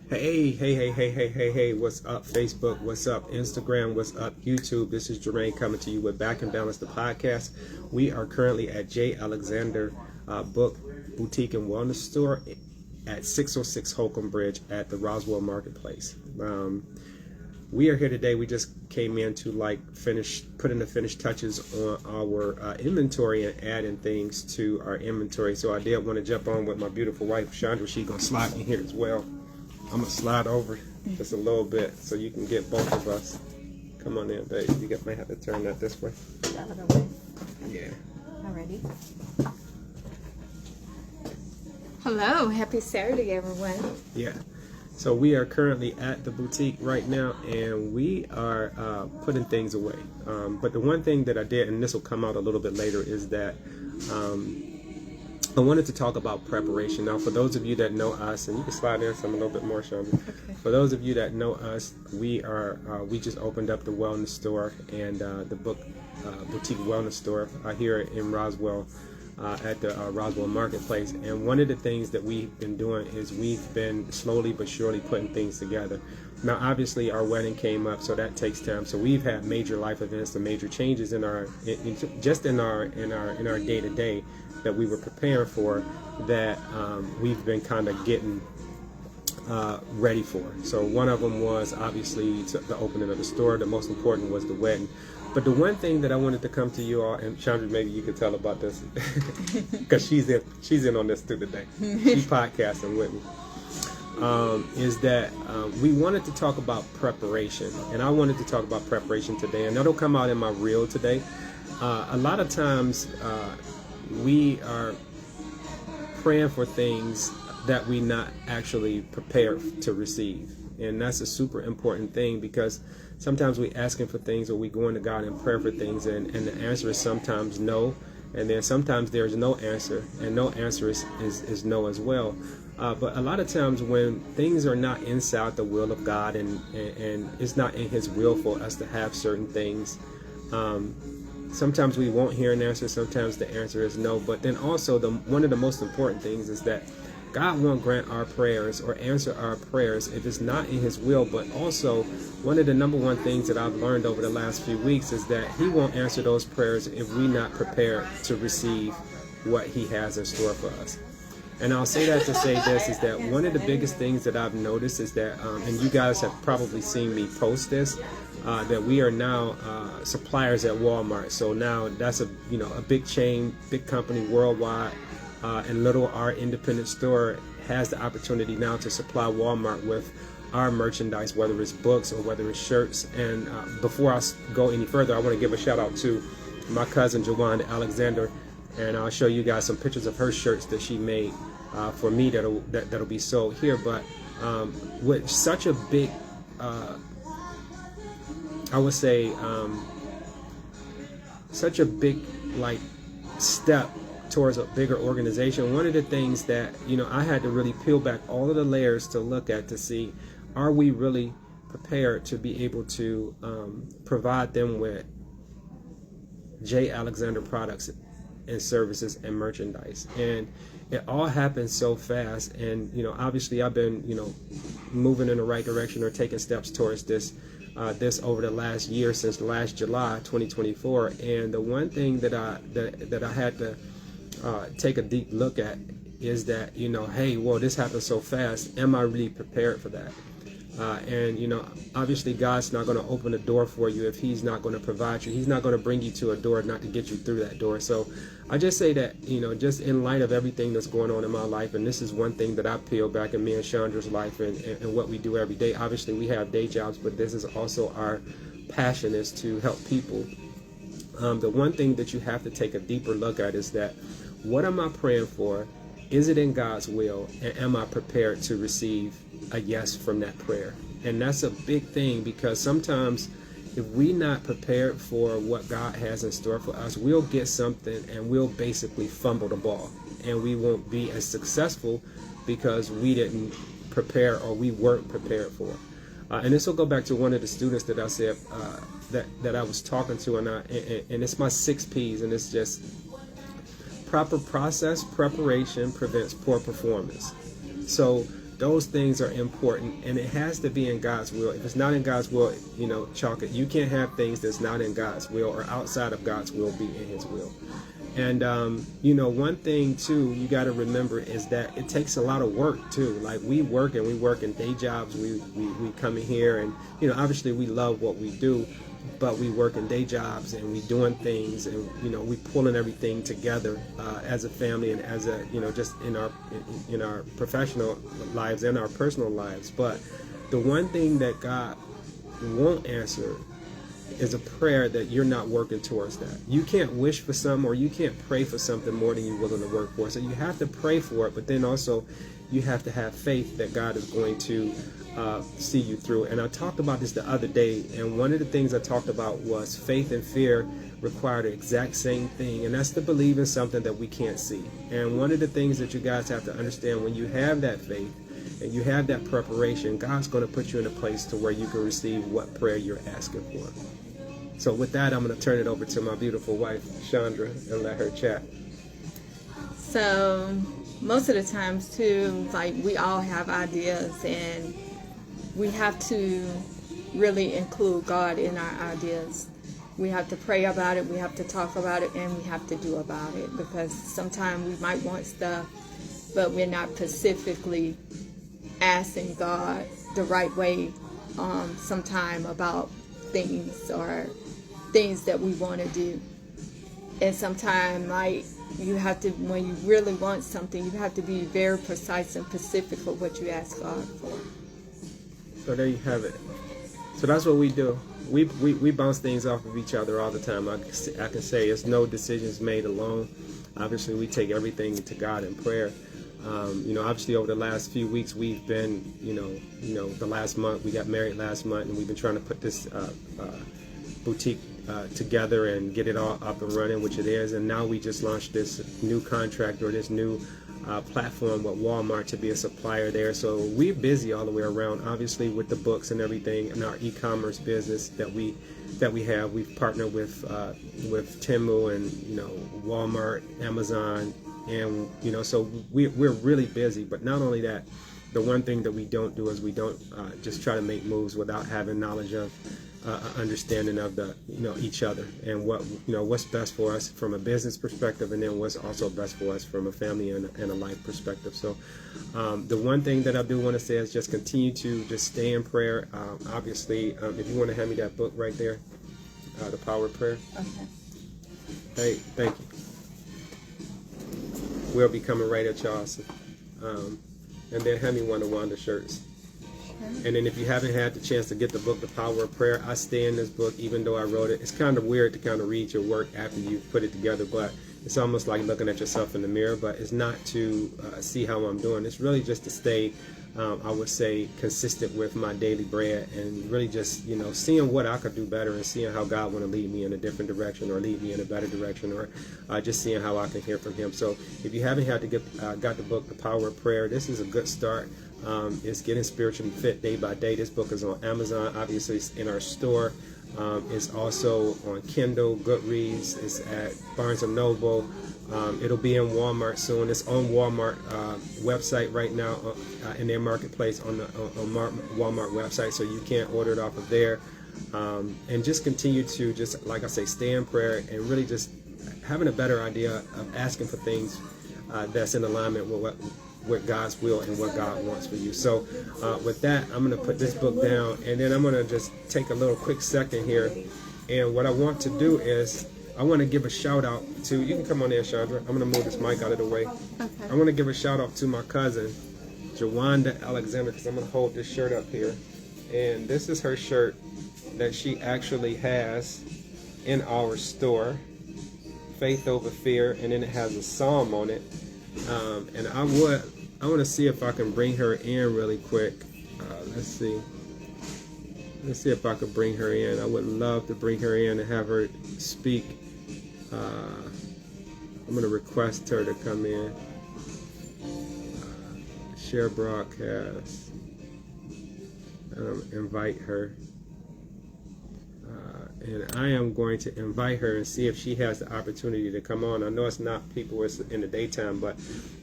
Hey, what's up, Facebook? What's up, Instagram? What's up, YouTube? This is Jermaine coming to you with Back and Balance, the podcast. We are currently at J. Alexander Book Boutique and Wellness Store at 606 Holcomb Bridge at the Roswell Marketplace. We are here today. We just came in to putting the finished touches on our inventory and adding things to our inventory. So I did want to jump on with my beautiful wife, Chandra. She's going to slide in here as well. I'm going to slide over just a little bit so you can get both of us. Come on in, babe. You might have to turn that this way. That other way? Yeah. Alrighty. Hello. Happy Saturday, everyone. Yeah. So we are currently at the boutique right now, and we are putting things away. But the one thing that I did, and this will come out a little bit later, is that I wanted to talk about preparation. Now, for those of you that know us, and you can slide in some a little bit more, Shonda. Okay. For those of you that know us, we just opened up the wellness store and the boutique wellness store here in Roswell at the Roswell Marketplace. And one of the things that we've been doing is we've been slowly but surely putting things together. Now, obviously, our wedding came up, so that takes time. So we've had major life events and major changes in our day to day that we were preparing for, that we've been kind of getting ready for. So one of them was obviously the opening of the store. The most important was the wedding. But the one thing that I wanted to come to you all, and Chandra, maybe you could tell about this, because she's in on this too today. She's podcasting with me. Is that we wanted to talk about preparation, and I wanted to talk about preparation today, and that'll come out in my reel today. A lot of times we are praying for things that we not actually prepared to receive, and that's a super important thing, because sometimes we asking for things, or we going to God in prayer for things, and the answer is sometimes no, and then sometimes there's no answer, and no answer is no as well. But a lot of times when things are not inside the will of God, and it's not in His will for us to have certain things, sometimes we won't hear an answer. Sometimes the answer is no. But then also one of the most important things is that God won't grant our prayers or answer our prayers if it's not in His will. But also, one of the number one things that I've learned over the last few weeks is that He won't answer those prayers if we're not prepared to receive what He has in store for us. And I'll say that to say this, is that one of the biggest things that I've noticed is that, and you guys have probably seen me post this, that we are now suppliers at Walmart. So now that's a big chain, big company worldwide, and little our independent store has the opportunity now to supply Walmart with our merchandise, whether it's books or whether it's shirts. And before I go any further, I want to give a shout out to my cousin Jawanda Alexander, and I'll show you guys some pictures of her shirts that she made for me that'll be sold here. But with such a big I would say such a big step towards a bigger organization, one of the things that I had to really peel back all of the layers to look at, to see, are we really prepared to be able to provide them with J. Alexander products and services and merchandise. And it all happened so fast, and obviously I've been moving in the right direction, or taking steps towards this over the last year, since last July 2024. And the one thing that I had to take a deep look at is that hey, well, this happened so fast, am I really prepared for that? And obviously God's not going to open a door for you if He's not going to provide you. He's not going to bring you to a door not to get you through that door. So I just say that just in light of everything that's going on in my life, and this is one thing that I peel back in me and Chandra's life, and what we do every day. Obviously we have day jobs, but this is also our passion, is to help people. The one thing that you have to take a deeper look at is that, what am I praying for? Is it in God's will? And am I prepared to receive a yes from that prayer? And that's a big thing, because sometimes if we're not prepared for what God has in store for us, we'll get something and we'll basically fumble the ball, and we won't be as successful because we didn't prepare, or we weren't prepared for. And this will go back to one of the students that I said that I was talking to, and it's my 6 P's, and it's just proper process preparation prevents poor performance. So those things are important, and it has to be in God's will. If it's not in God's will, chalk it. You can't have things that's not in God's will or outside of God's will be in His will. And, one thing, too, you got to remember is that it takes a lot of work, too. Like, we work in day jobs. We come in here and, obviously we love what we do, but we work in day jobs and we doing things and, we pulling everything together as a family and as a, just in our professional lives and our personal lives. But the one thing that God won't answer is a prayer that you're not working towards that. You can't wish for something, or you can't pray for something more than you're willing to work for. So you have to pray for it, but then also you have to have faith that God is going to see you through. And I talked about this the other day, and one of the things I talked about was faith and fear require the exact same thing, and that's to believe in something that we can't see. And one of the things that you guys have to understand, when you have that faith and you have that preparation, God's going to put you in a place to where you can receive what prayer you're asking for. So with that, I'm going to turn it over to my beautiful wife, Chandra, and let her chat. So most of the times too, like, we all have ideas, and we have to really include God in our ideas. We have to pray about it, we have to talk about it, and we have to do about it, because sometimes we might want stuff, but we're not specifically asking God the right way sometime about things or things that we want to do. And sometimes, like, you have to, when you really want something, you have to be very precise and specific for what you ask God for. So there you have it. So that's what we do. We bounce things off of each other all the time. I can say it's no decisions made alone. Obviously, we take everything to God in prayer. Obviously over the last few weeks, we've been, the last month, we got married last month, and we've been trying to put this boutique together and get it all up and running, which it is. And now we just launched this new contract, or this new platform with Walmart to be a supplier there. So we're busy all the way around, obviously, with the books and everything, and our e-commerce business that we have. We've partnered with Temu and Walmart, Amazon, and so we're really busy. But not only that, the one thing that we don't do is we don't just try to make moves without having knowledge of understanding of the each other, and what's best for us from a business perspective, and then what's also best for us from a family and a life perspective. So the one thing that I do want to say is just continue to just stay in prayer. Obviously, if you want to hand me that book right there, The Power of Prayer. Okay. Hey, thank you. We'll be coming right at y'all. And then hand me one of Wanda's shirts. And then if you haven't had the chance to get the book, The Power of Prayer, I stay in this book even though I wrote it. It's kind of weird to kind of read your work after you put it together, but it's almost like looking at yourself in the mirror. But it's not to see how I'm doing. It's really just to stay, I would say, consistent with my daily bread, and really just, seeing what I could do better, and seeing how God want to lead me in a different direction, or lead me in a better direction, or just seeing how I can hear from Him. So if you haven't had to got the book, The Power of Prayer, this is a good start. It's getting spiritually fit day by day. This book is on Amazon. Obviously, it's in our store. It's also on Kindle, Goodreads. It's at Barnes & Noble. It'll be in Walmart soon. It's on Walmart website right now, in their marketplace on Walmart website, so you can't order it off of there. And just continue to, just like I say, stay in prayer, and really just having a better idea of asking for things that's in alignment with God's will and what God wants for you. So with that, I'm going to put this book down, and then I'm going to just take a little quick second here. And what I want to do is, I want to give a shout out to, you can come on there, Chandra. I'm going to move this mic out of the way. Okay. I want to give a shout out to my cousin, Jawanda Alexander, because I'm going to hold this shirt up here. And this is her shirt that she actually has in our store, Faith Over Fear, and then it has a psalm on it. And I want to see if I can bring her in really quick. Let's see if I could bring her in. I would love to bring her in and have her speak. I'm going to request her to come in. Share broadcast. Invite her. and I am going to invite her and see if she has the opportunity to come on. I know it's not people it's in the daytime, but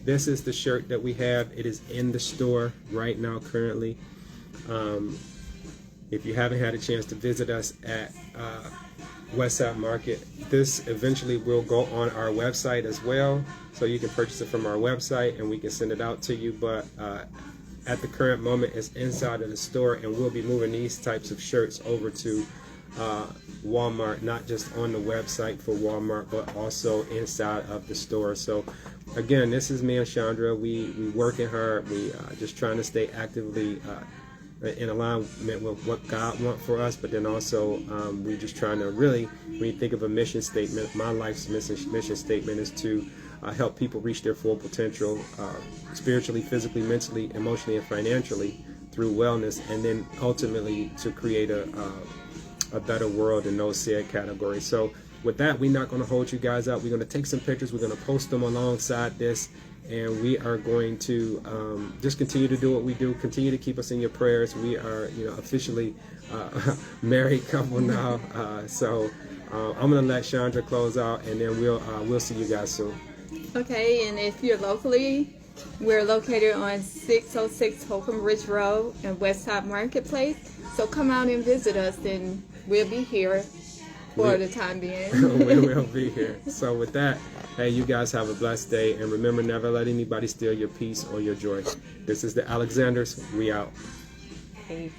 this is the shirt that we have. It is in the store right now currently. If you haven't had a chance to visit us at Westside Market, this eventually will go on our website as well, so you can purchase it from our website and we can send it out to you. But at the current moment, it's inside of the store, and we'll be moving these types of shirts over to Walmart, not just on the website for Walmart, but also inside of the store. So again, this is me and Chandra. We working hard. We just trying to stay actively in alignment with what God wants for us, but then also we're just trying to really, when you think of a mission statement, my life's mission statement is to help people reach their full potential, spiritually, physically, mentally, emotionally, and financially through wellness, and then ultimately to create a better world in those said categories. So with that, we're not going to hold you guys up. We're going to take some pictures. We're going to post them alongside this, and we are going to just continue to do what we do. Continue to keep us in your prayers. We are, officially married couple now. So I'm going to let Chandra close out, and then we'll see you guys soon. Okay, and if you're locally, we're located on 606 Holcomb Ridge Road in Westside Marketplace. So come out and visit us, and we'll be here for the time being. We will be here. So with that, hey, you guys have a blessed day, and remember, never let anybody steal your peace or your joy. This is the Alexanders. We out. Peace.